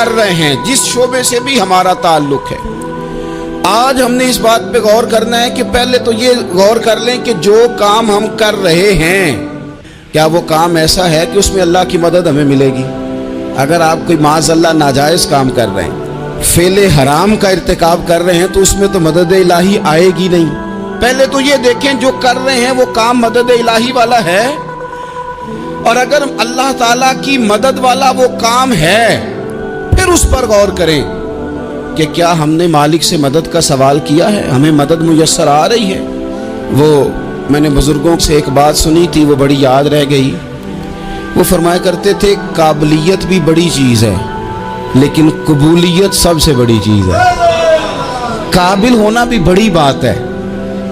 کر رہے ہیں، جس شعبے سے بھی ہمارا تعلق ہے۔ آج ہم نے اس بات پہ غور کرنا ہے کہ پہلے تو یہ غور کر لیں کہ جو کام ہم کر رہے ہیں کیا وہ کام ایسا ہے کہ اس میں اللہ کی مدد ہمیں ملے گی؟ اگر آپ کوئی معاذ اللہ ناجائز کام کر رہے ہیں، فعل حرام کا ارتکاب کر رہے ہیں، تو اس میں تو مدد الہی آئے گی نہیں۔ پہلے تو یہ دیکھیں جو کر رہے ہیں وہ کام مدد الہی والا ہے، اور اگر اللہ تعالیٰ کی مدد والا وہ کام ہے پھر اس پر غور کریں کہ کیا ہم نے مالک سے مدد کا سوال کیا ہے، ہمیں مدد میسر آ رہی ہے۔ وہ میں نے بزرگوں سے ایک بات سنی تھی، وہ بڑی یاد رہ گئی۔ وہ فرمایا کرتے تھے قابلیت بھی بڑی چیز ہے لیکن قبولیت سب سے بڑی چیز ہے۔ قابل ہونا بھی بڑی بات ہے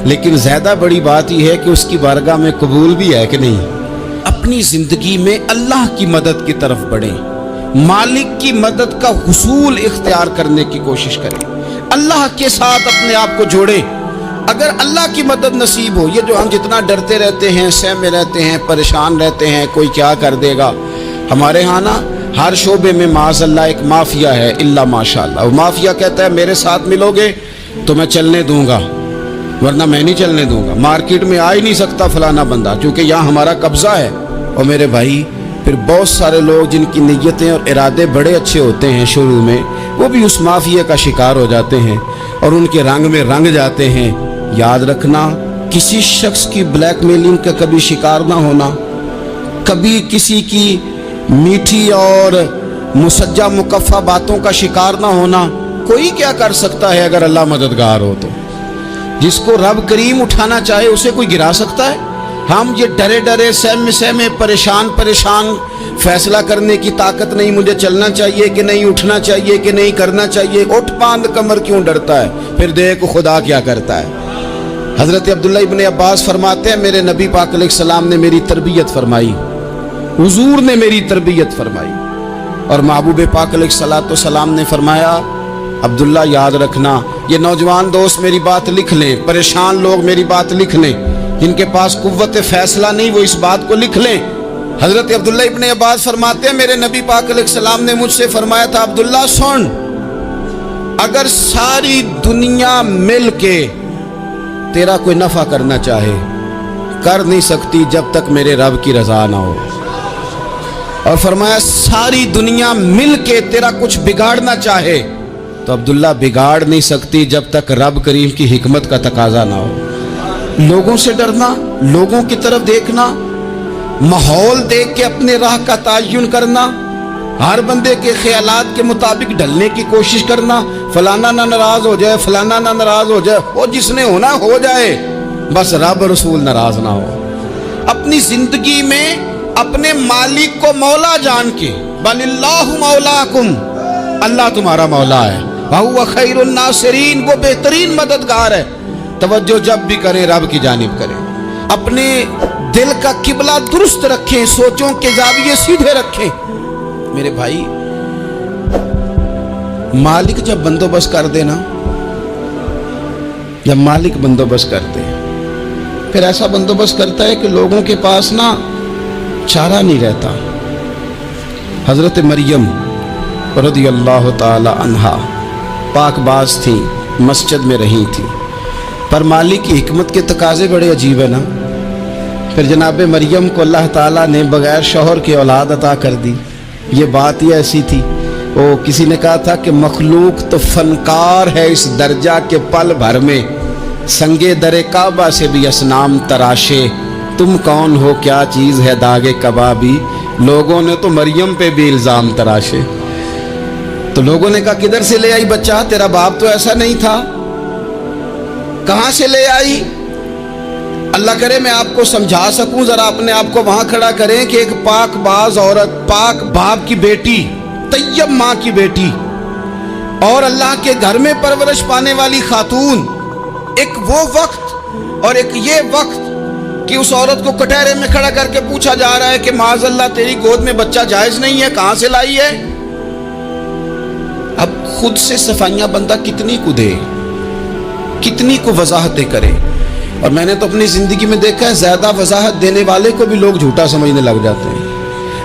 لیکن زیادہ بڑی بات یہ ہے کہ اس کی بارگاہ میں قبول بھی ہے کہ نہیں۔ اپنی زندگی میں اللہ کی مدد کی طرف بڑھیں، مالک کی مدد کا حصول اختیار کرنے کی کوشش کریں، اللہ کے ساتھ اپنے آپ کو جوڑیں۔ اگر اللہ کی مدد نصیب ہو، یہ جو ہم جتنا ڈرتے رہتے ہیں، سہمے رہتے ہیں، پریشان رہتے ہیں کوئی کیا کر دے گا، ہمارے ہاں نا ہر شعبے میں معاذ اللہ ایک مافیا ہے، الا ماشاء اللہ۔ وہ مافیا کہتا ہے میرے ساتھ ملو گے تو میں چلنے دوں گا ورنہ میں نہیں چلنے دوں گا، مارکیٹ میں آ ہی نہیں سکتا فلانا بندہ کیونکہ یہاں ہمارا قبضہ ہے۔ اور میرے بھائی پھر بہت سارے لوگ جن کی نیتیں اور ارادے بڑے اچھے ہوتے ہیں شروع میں، وہ بھی اس مافیا کا شکار ہو جاتے ہیں اور ان کے رنگ میں رنگ جاتے ہیں۔ یاد رکھنا، کسی شخص کی بلیک میلنگ کا کبھی شکار نہ ہونا، کبھی کسی کی میٹھی اور مسجع مکفہ باتوں کا شکار نہ ہونا۔ کوئی کیا کر سکتا ہے اگر اللہ مددگار ہو تو؟ جس کو رب کریم اٹھانا چاہے اسے کوئی گرا سکتا ہے؟ ہم یہ ڈرے ڈرے سہمے پریشان فیصلہ کرنے کی طاقت نہیں، مجھے چلنا چاہیے کہ نہیں، اٹھنا چاہیے کہ نہیں، کرنا چاہیے، اٹھ باندھ کمر کیوں ڈرتا ہے؟ پھر دیکھ خدا کیا کرتا ہے۔ حضرت عبداللہ ابن عباس فرماتے ہیں میرے نبی پاک علیہ السلام نے میری تربیت فرمائی، حضور نے میری تربیت فرمائی، اور محبوب پاک علیہ السلام نے فرمایا عبداللہ یاد رکھنا، یہ نوجوان دوست میری بات لکھ لیں، پریشان لوگ میری بات لکھ لیں، جن کے پاس قوت فیصلہ نہیں وہ اس بات کو لکھ لیں۔ حضرت عبداللہ ابن عباس فرماتے ہیں میرے نبی پاک علیہ السلام نے مجھ سے فرمایا تھا عبداللہ سن، اگر ساری دنیا مل کے تیرا کوئی نفع کرنا چاہے کر نہیں سکتی جب تک میرے رب کی رضا نہ ہو، اور فرمایا ساری دنیا مل کے تیرا کچھ بگاڑنا چاہے تو عبداللہ بگاڑ نہیں سکتی جب تک رب کریم کی حکمت کا تقاضا نہ ہو۔ لوگوں سے ڈرنا، لوگوں کی طرف دیکھنا، ماحول دیکھ کے اپنے راہ کا تعین کرنا، ہر بندے کے خیالات کے مطابق ڈھلنے کی کوشش کرنا، فلانا نہ ناراض ہو جائے، فلانا نہ ناراض ہو جائے، وہ جس نے ہونا ہو جائے، بس رب رسول ناراض نہ ہو۔ اپنی زندگی میں اپنے مالک کو مولا جان کے، بل اللہ مولاکم، اللہ تمہارا مولا ہے، وَهُوَ خَيْرُ النَّاصِرِينَ، وہ بہترین مددگار ہے۔ توجہ جب بھی کریں رب کی جانب کریں، اپنے دل کا قبلہ درست رکھیں، سوچوں کے زاویے سیدھے رکھیں۔ میرے بھائی مالک جب بندوبست کر دے نا، جب مالک بندوبست کرتے پھر ایسا بندوبست کرتا ہے کہ لوگوں کے پاس نا چارہ نہیں رہتا۔ حضرت مریم رضی اللہ تعالی عنہا پاک باز تھیں، مسجد میں رہی تھیں، پر مالک کی حکمت کے تقاضے بڑے عجیب ہیں نا۔ پھر جناب مریم کو اللہ تعالیٰ نے بغیر شوہر کی اولاد عطا کر دی۔ یہ بات ہی ایسی تھی، وہ کسی نے کہا تھا کہ مخلوق تو فنکار ہے اس درجہ کے پل بھر میں سنگے در کعبہ سے بھی اصنام تراشے، تم کون ہو کیا چیز ہے داغے کبابی، لوگوں نے تو مریم پہ بھی الزام تراشے۔ تو لوگوں نے کہا کدھر سے لے آئی بچہ، تیرا باپ تو ایسا نہیں تھا، کہاں سے لے آئی؟ اللہ کرے میں آپ کو سمجھا سکوں، ذرا اپنے آپ کو وہاں کھڑا کریں کہ ایک پاک باز عورت، پاک باپ کی بیٹی، طیب ماں کی بیٹی، اور اللہ کے گھر میں پرورش پانے والی خاتون، ایک وہ وقت اور ایک یہ وقت کہ اس عورت کو کٹہرے میں کھڑا کر کے پوچھا جا رہا ہے کہ معاذ اللہ تیری گود میں بچہ جائز نہیں ہے، کہاں سے لائی ہے؟ اب خود سے صفائیاں بندہ کتنی کو دے، کتنی کو وضاحتیں کرے۔ اور میں نے تو اپنی زندگی میں دیکھا ہے زیادہ وضاحت دینے والے کو بھی لوگ جھوٹا سمجھنے لگ جاتے ہیں،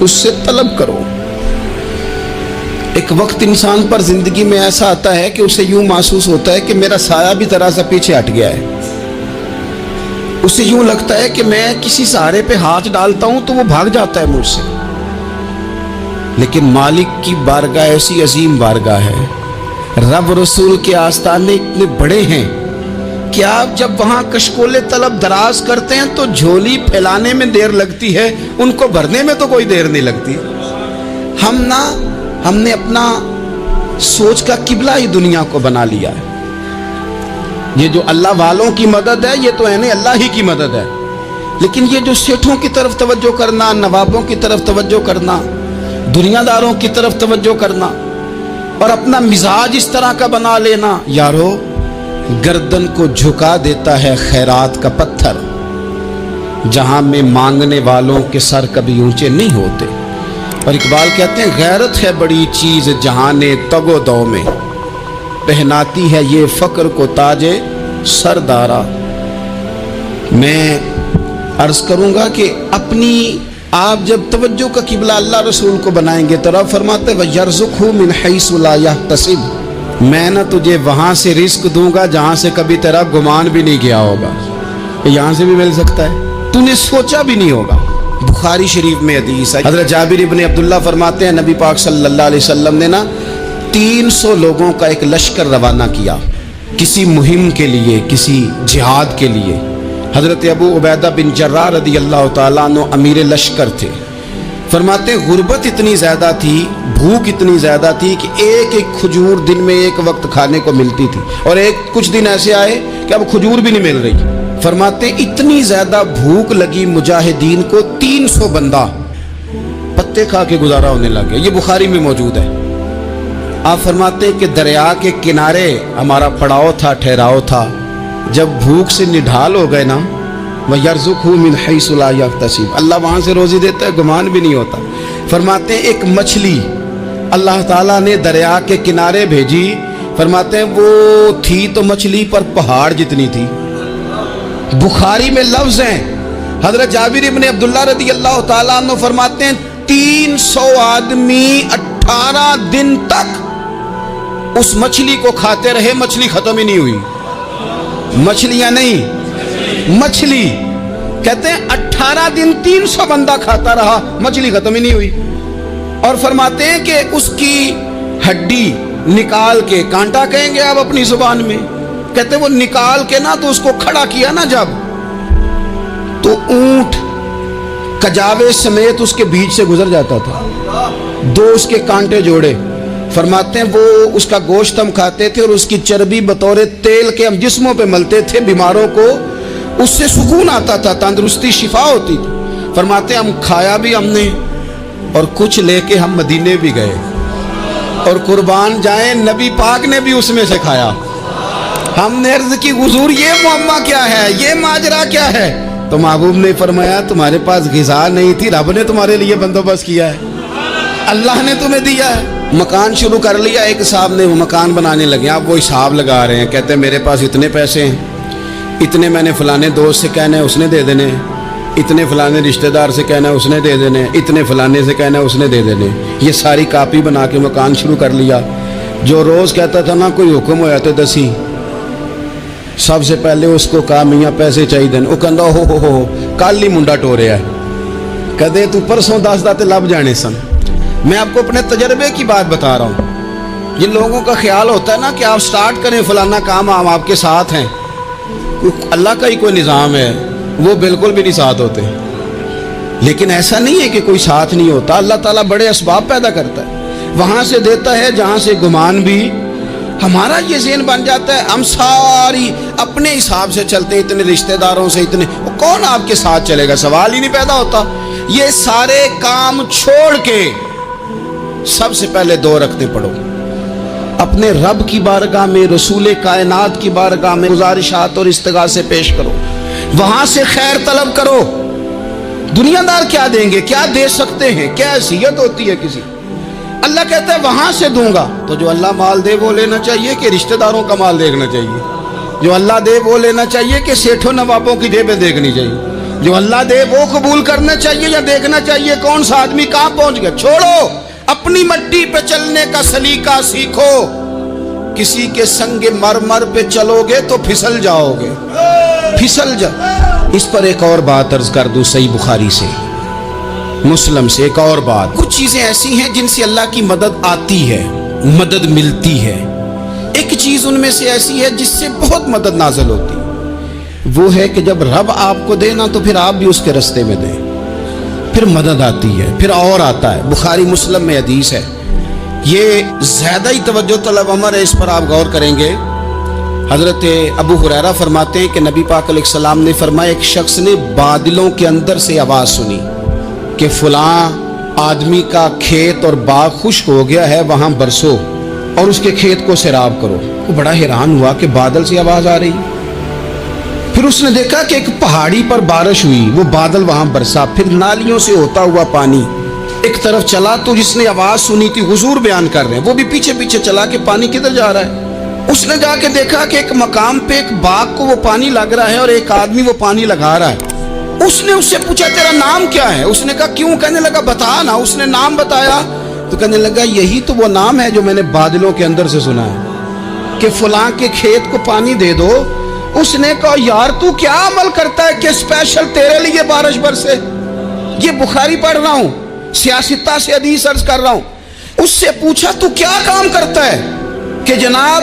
اس سے طلب کرو. ایک وقت انسان پر زندگی میں ایسا آتا ہے کہ اسے یوں محسوس ہوتا ہے کہ میرا سایہ بھی ذرا سا پیچھے ہٹ گیا ہے. اسے یوں لگتا ہے کہ میں کسی سہارے پہ ہاتھ ڈالتا ہوں تو وہ بھاگ جاتا ہے مجھ سے. لیکن مالک کی بارگاہ ایسی عظیم بارگاہ ہے, رب رسول کے آستانے اتنے بڑے ہیں کہ آپ جب وہاں کشکول طلب دراز کرتے ہیں تو جھولی پھیلانے میں دیر لگتی ہے, ان کو بھرنے میں تو کوئی دیر نہیں لگتی. ہم نے اپنا سوچ کا قبلہ ہی دنیا کو بنا لیا ہے. یہ جو اللہ والوں کی مدد ہے یہ تو اللہ ہی کی مدد ہے, لیکن یہ جو سیٹھوں کی طرف توجہ کرنا, نوابوں کی طرف توجہ کرنا, دنیا داروں کی طرف توجہ کرنا اور اپنا مزاج اس طرح کا بنا لینا, یارو گردن کو جھکا دیتا ہے خیرات کا پتھر, جہاں میں مانگنے والوں کے سر کبھی اونچے نہیں ہوتے. اور اقبال کہتے ہیں غیرت ہے بڑی چیز جہان تگ و دو میں, پہناتی ہے یہ فقر کو تاج سردارا. میں عرض کروں گا کہ اپنی آپ جب توجہ کا قبلہ اللہ رسول کو بنائیں گے تو رب فرماتے وَيَرْزُقْهُ مِنْ حَيْثُ لَا يَحْتَسِبُ, میں نہ تجھے وہاں سے رزق دوں گا جہاں سے کبھی تیرا گمان بھی نہیں کیا ہوگا. یہاں سے بھی مل سکتا ہے, تو نے سوچا بھی نہیں ہوگا. بخاری شریف میں حدیث ہے, حضرت جابر ابن عبداللہ فرماتے ہیں نبی پاک صلی اللہ علیہ وسلم نے 300 لوگوں کا ایک لشکر روانہ کیا کسی مہم کے لیے, کسی جہاد کے لیے. حضرت ابو عبیدہ بن جراح رضی اللہ تعالیٰ عنہ امیر لشکر تھے. فرماتے ہیں غربت اتنی زیادہ تھی, بھوک اتنی زیادہ تھی کہ ایک ایک کھجور دن میں ایک وقت کھانے کو ملتی تھی, اور کچھ دن ایسے آئے کہ اب کھجور بھی نہیں مل رہی. فرماتے ہیں اتنی زیادہ بھوک لگی مجاہدین کو 300 بندہ پتے کھا کے گزارا ہونے لگے. یہ بخاری میں موجود ہے. آپ فرماتے ہیں کہ دریا کے کنارے ہمارا پڑاؤ تھا, ٹھہراؤ تھا. جب بھوک سے نڈھال ہو گئے نا, وَيَرْزُقْهُ مِنْ حَيْثُ لَا يَحْتَسِبُ, اللہ وہاں سے روزی دیتا ہے, گمان بھی نہیں ہوتا. فرماتے ہیں ایک مچھلی اللہ تعالیٰ نے دریا کے کنارے بھیجی. فرماتے ہیں وہ تھی تو مچھلی پر پہاڑ جتنی تھی. بخاری میں لفظ ہیں, حضرت جابر ابن عبداللہ رضی اللہ تعالیٰ عنہ فرماتے ہیں 300 آدمی 18 دن تک اس مچھلی کو کھاتے رہے, مچھلی ختم ہی نہیں ہوئی. مچھلیاں نہیں, مچھلی. کہتے ہیں 18 دن 300 بندہ کھاتا رہا, مچھلی ختم ہی نہیں ہوئی. اور فرماتے ہیں کہ اس کی ہڈی نکال کے, کانٹا کہیں گے آپ اپنی زبان میں, کہتے ہیں وہ نکال کے نا تو اس کو کھڑا کیا نا جب, تو اونٹ کجاوے سمیت اس کے بیچ سے گزر جاتا تھا, 2 اس کے کانٹے جوڑے. فرماتے ہیں وہ اس کا گوشت ہم کھاتے تھے اور اس کی چربی بطور تیل کے ہم جسموں پہ ملتے تھے, بیماروں کو اس سے سکون آتا تھا, تندرستی شفا ہوتی تھی. فرماتے ہیں ہم کھایا بھی ہم نے, اور کچھ لے کے ہم مدینے بھی گئے, اور قربان جائیں نبی پاک نے بھی اس میں سے کھایا. ہم نے عرض کی حضور یہ معاملہ کیا ہے, یہ ماجرا کیا ہے؟ تو محبوب نے فرمایا تمہارے پاس غذا نہیں تھی, رب نے تمہارے لیے بندوبست کیا ہے, اللہ نے تمہیں دیا ہے. مکان شروع کر لیا, ایک صاحب نے وہ مکان بنانے لگے, آپ وہ حساب لگا رہے ہیں. کہتے ہیں میرے پاس اتنے پیسے ہیں, اتنے میں نے فلانے دوست سے کہنا ہے اس نے دے دینے, اتنے فلانے رشتہ دار سے کہنا ہے اس نے دے دینے, اتنے فلانے سے کہنا ہے اس نے دے دینے. یہ ساری کاپی بنا کے مکان شروع کر لیا. جو روز کہتا تھا نا کوئی حکم ہویا تو دسی, سب سے پہلے اس کو کہا میاں پیسے چاہیے دین. وہ کہندا ہو کل ہی منڈا ٹوریا ہے, کہتے تو پرسوں 10 داتے لب جانے سن. میں آپ کو اپنے تجربے کی بات بتا رہا ہوں. یہ لوگوں کا خیال ہوتا ہے نا کہ آپ سٹارٹ کریں فلانا کام, ہم آپ کے ساتھ ہیں. اللہ کا ہی کوئی نظام ہے, وہ بالکل بھی نہیں ساتھ ہوتے. لیکن ایسا نہیں ہے کہ کوئی ساتھ نہیں ہوتا. اللہ تعالیٰ بڑے اسباب پیدا کرتا ہے, وہاں سے دیتا ہے جہاں سے گمان بھی. ہمارا یہ ذہن بن جاتا ہے ہم ساری اپنے حساب سے چلتے ہیں, اتنے رشتہ داروں سے, اتنے کون آپ کے ساتھ چلے گا, سوال ہی نہیں پیدا ہوتا. یہ سارے کام چھوڑ کے سب سے پہلے 2 رکعتیں پڑھو, اپنے رب کی بارگاہ میں, رسول کائنات کی بارگاہ میں گزارشات اور استغاثے پیش کرو, وہاں سے خیر طلب کرو. دنیا دار کیا دیں گے, کیا دے سکتے ہیں, کیا حیثیت ہوتی ہے کسی. اللہ کہتا ہے وہاں سے دوں گا. تو جو اللہ مال دے وہ لینا چاہیے کہ رشتہ داروں کا مال دیکھنا چاہیے؟ جو اللہ دے وہ لینا چاہیے کہ سیٹھوں نوابوں کی جیبیں دیکھنی چاہیے؟ جو اللہ دے وہ قبول کرنا چاہیے یا دیکھنا چاہیے کون سا آدمی کہاں پہنچ گیا؟ چھوڑو، اپنی مٹی پہ چلنے کا سلیقہ سیکھو. کسی کے سنگ مرمر پہ چلو گے تو پھسل جاؤ گے، پھسل جاؤ. اس پر ایک اور بات عرض کر دوں، صحیح بخاری سے، مسلم سے ایک اور بات. کچھ چیزیں ایسی ہیں جن سے اللہ کی مدد آتی ہے، مدد ملتی ہے. ایک چیز ان میں سے ایسی ہے جس سے بہت مدد نازل ہوتی ہے، وہ ہے کہ جب رب آپ کو دے نا تو پھر آپ بھی اس کے رستے میں دیں، پھر مدد آتی ہے، پھر اور آتا ہے. بخاری مسلم میں حدیث ہے، یہ زیادہ ہی توجہ طلب عمر ہے، اس پر آپ غور کریں گے. حضرت ابو ہریرہ فرماتے ہیں کہ نبی پاک علیہ السلام نے فرمایا ایک شخص نے بادلوں کے اندر سے آواز سنی کہ فلاں آدمی کا کھیت اور باغ خشک ہو گیا ہے، وہاں برسو اور اس کے کھیت کو سیراب کرو. وہ بڑا حیران ہوا کہ بادل سے آواز آ رہی. پھر اس نے دیکھا کہ ایک پہاڑی پر بارش ہوئی، وہ بادل وہاں برسا، پھر نالیوں سے ہوتا ہوا پانی ایک طرف چلا. تو جس نے آواز سنی تھی، حضور بیان کر رہے ہیں، وہ بھی پیچھے پیچھے چلا کہ پانی کدھر جا رہا ہے. اس نے جا کے دیکھا کہ ایک مقام پہ ایک باغ کو وہ پانی لگ رہا ہے اور ایک آدمی وہ پانی لگا رہا ہے. اس نے اس سے پوچھا تیرا نام کیا ہے؟ اس نے کہا کیوں؟ کہنے لگا بتا نا. اس نے نام بتایا تو کہنے لگا یہی تو وہ نام ہے جو میں نے بادلوں کے اندر سے سنا ہے کہ فلاں کے کھیت کو پانی دے دو. اس نے کہا یار تو کیا عمل کرتا ہے کہ اسپیشل تیرے لیے بارش برسے؟ یہ بخاری پڑھ رہا ہوں، سیاستہ سے حدیث عرض کر رہا ہوں. اس سے پوچھا تو کیا کام کرتا ہے کہ جناب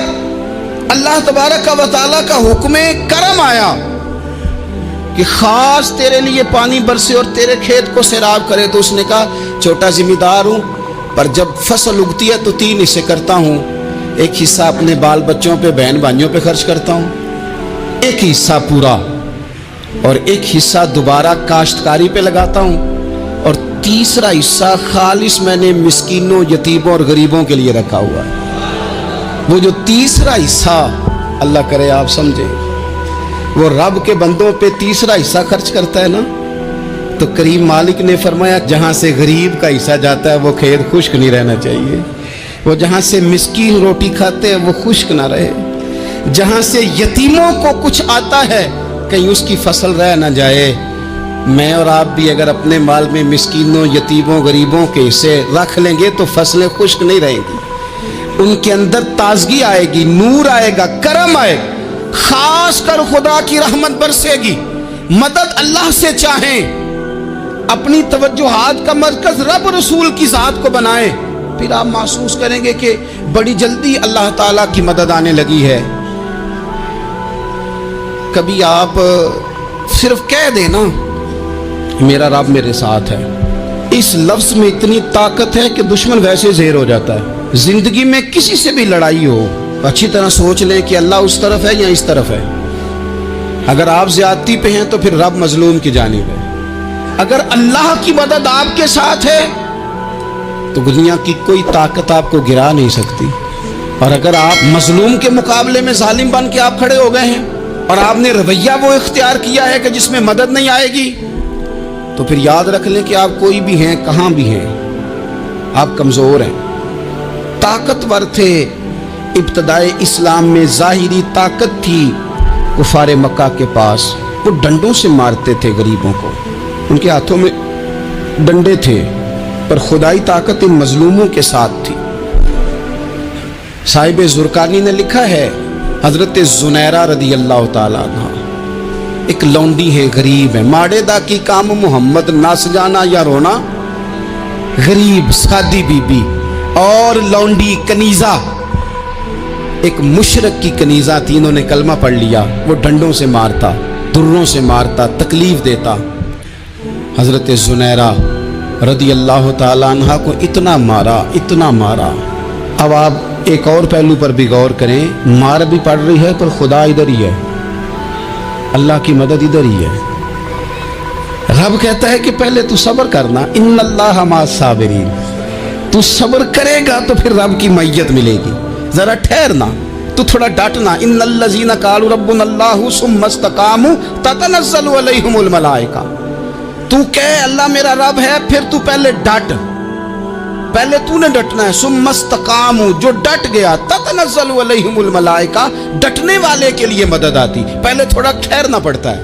اللہ تبارک و تعالیٰ کا حکم کرم آیا کہ خاص تیرے لیے پانی برسے اور تیرے کھیت کو سیراب کرے؟ تو اس نے کہا چھوٹا ذمہ دار ہوں، پر جب فصل اگتی ہے تو 3 حصے کرتا ہوں. ایک حصہ اپنے بال بچوں پہ، بہن بھائیوں پہ خرچ کرتا ہوں، ایک حصہ پورا، اور ایک حصہ دوبارہ کاشتکاری پہ لگاتا ہوں، اور تیسرا حصہ خالص میں نے مسکینوں، یتیموں اور غریبوں کے لیے رکھا ہوا ہے. وہ جو تیسرا حصہ اللہ کرے آپ سمجھیں، وہ رب کے بندوں پہ تیسرا حصہ خرچ کرتا ہے نا، تو کریم مالک نے فرمایا جہاں سے غریب کا حصہ جاتا ہے وہ کھیت خشک نہیں رہنا چاہیے. وہ جہاں سے مسکین روٹی کھاتے ہیں وہ خشک نہ رہے. جہاں سے یتیموں کو کچھ آتا ہے کہیں اس کی فصل رہ نہ جائے. میں اور آپ بھی اگر اپنے مال میں مسکینوں، یتیموں، غریبوں کے حصے رکھ لیں گے تو فصلیں خشک نہیں رہیں گی. ان کے اندر تازگی آئے گی، نور آئے گا، کرم آئے گا، خاص کر خدا کی رحمت برسے گی. مدد اللہ سے چاہیں، اپنی توجہات کا مرکز رب رسول کی ذات کو بنائیں، پھر آپ محسوس کریں گے کہ بڑی جلدی اللہ تعالیٰ کی مدد آنے لگی ہے. کبھی آپ صرف کہہ دیں نا میرا رب میرے ساتھ ہے، اس لفظ میں اتنی طاقت ہے کہ دشمن ویسے زہر ہو جاتا ہے. زندگی میں کسی سے بھی لڑائی ہو اچھی طرح سوچ لیں کہ اللہ اس طرف ہے یا اس طرف ہے. اگر آپ زیادتی پہ ہیں تو پھر رب مظلوم کی جانب ہے. اگر اللہ کی مدد آپ کے ساتھ ہے تو دنیا کی کوئی طاقت آپ کو گرا نہیں سکتی. اور اگر آپ مظلوم کے مقابلے میں ظالم بن کے آپ کھڑے ہو گئے ہیں اور آپ نے رویہ وہ اختیار کیا ہے کہ جس میں مدد نہیں آئے گی، تو پھر یاد رکھ لیں کہ آپ کوئی بھی ہیں، کہاں بھی ہیں، آپ کمزور ہیں. طاقتور تھے ابتدائے اسلام میں، ظاہری طاقت تھی کفار مکہ کے پاس، وہ ڈنڈوں سے مارتے تھے غریبوں کو، ان کے ہاتھوں میں ڈنڈے تھے، پر خدائی طاقت ان مظلوموں کے ساتھ تھی. صاحب زرقانی نے لکھا ہے حضرت زنیرہ رضی اللہ تعالیٰ عنہ ایک لونڈی ہے، غریب ہے، ماڑے دا کی کام محمد ناس جانا یا رونا. غریب سادی بی بی اور لونڈی کنیزہ، ایک مشرک کی کنیزہ تھی، انہوں نے کلمہ پڑھ لیا. وہ ڈنڈوں سے مارتا، دروں سے مارتا، تکلیف دیتا. حضرت زنیرہ رضی اللہ تعالیٰ عنہ کو اتنا مارا، اتنا مارا. اب آپ ایک اور پہلو پر بھی غور کریں، مار بھی پڑ رہی ہے پر خدا ادھر ہی ہے، اللہ کی مدد ادھر ہی ہے. رب کہتا ہے کہ پہلے تو صبر کرنا، ان اللہ مع الصابرین. تو صبر کرے گا تو پھر رب کی معیت ملے گی. ذرا ٹھہرنا، تو تھوڑا ڈٹنا. ان الذین قالوا ربنا اللہ ثم استقاموا تتنزل علیہم الملائکہ. تو کہے اللہ میرا رب ہے، پھر تو پہلے ڈٹ، پہلے تو نے ڈٹنا ہے. ثم استقاموا، جو ڈٹ گیا، تتنزل علیہم الملائکہ، ڈٹنے والے کے لیے مدد آتی. پہلے تھوڑا ٹھہرنا پڑتا ہے.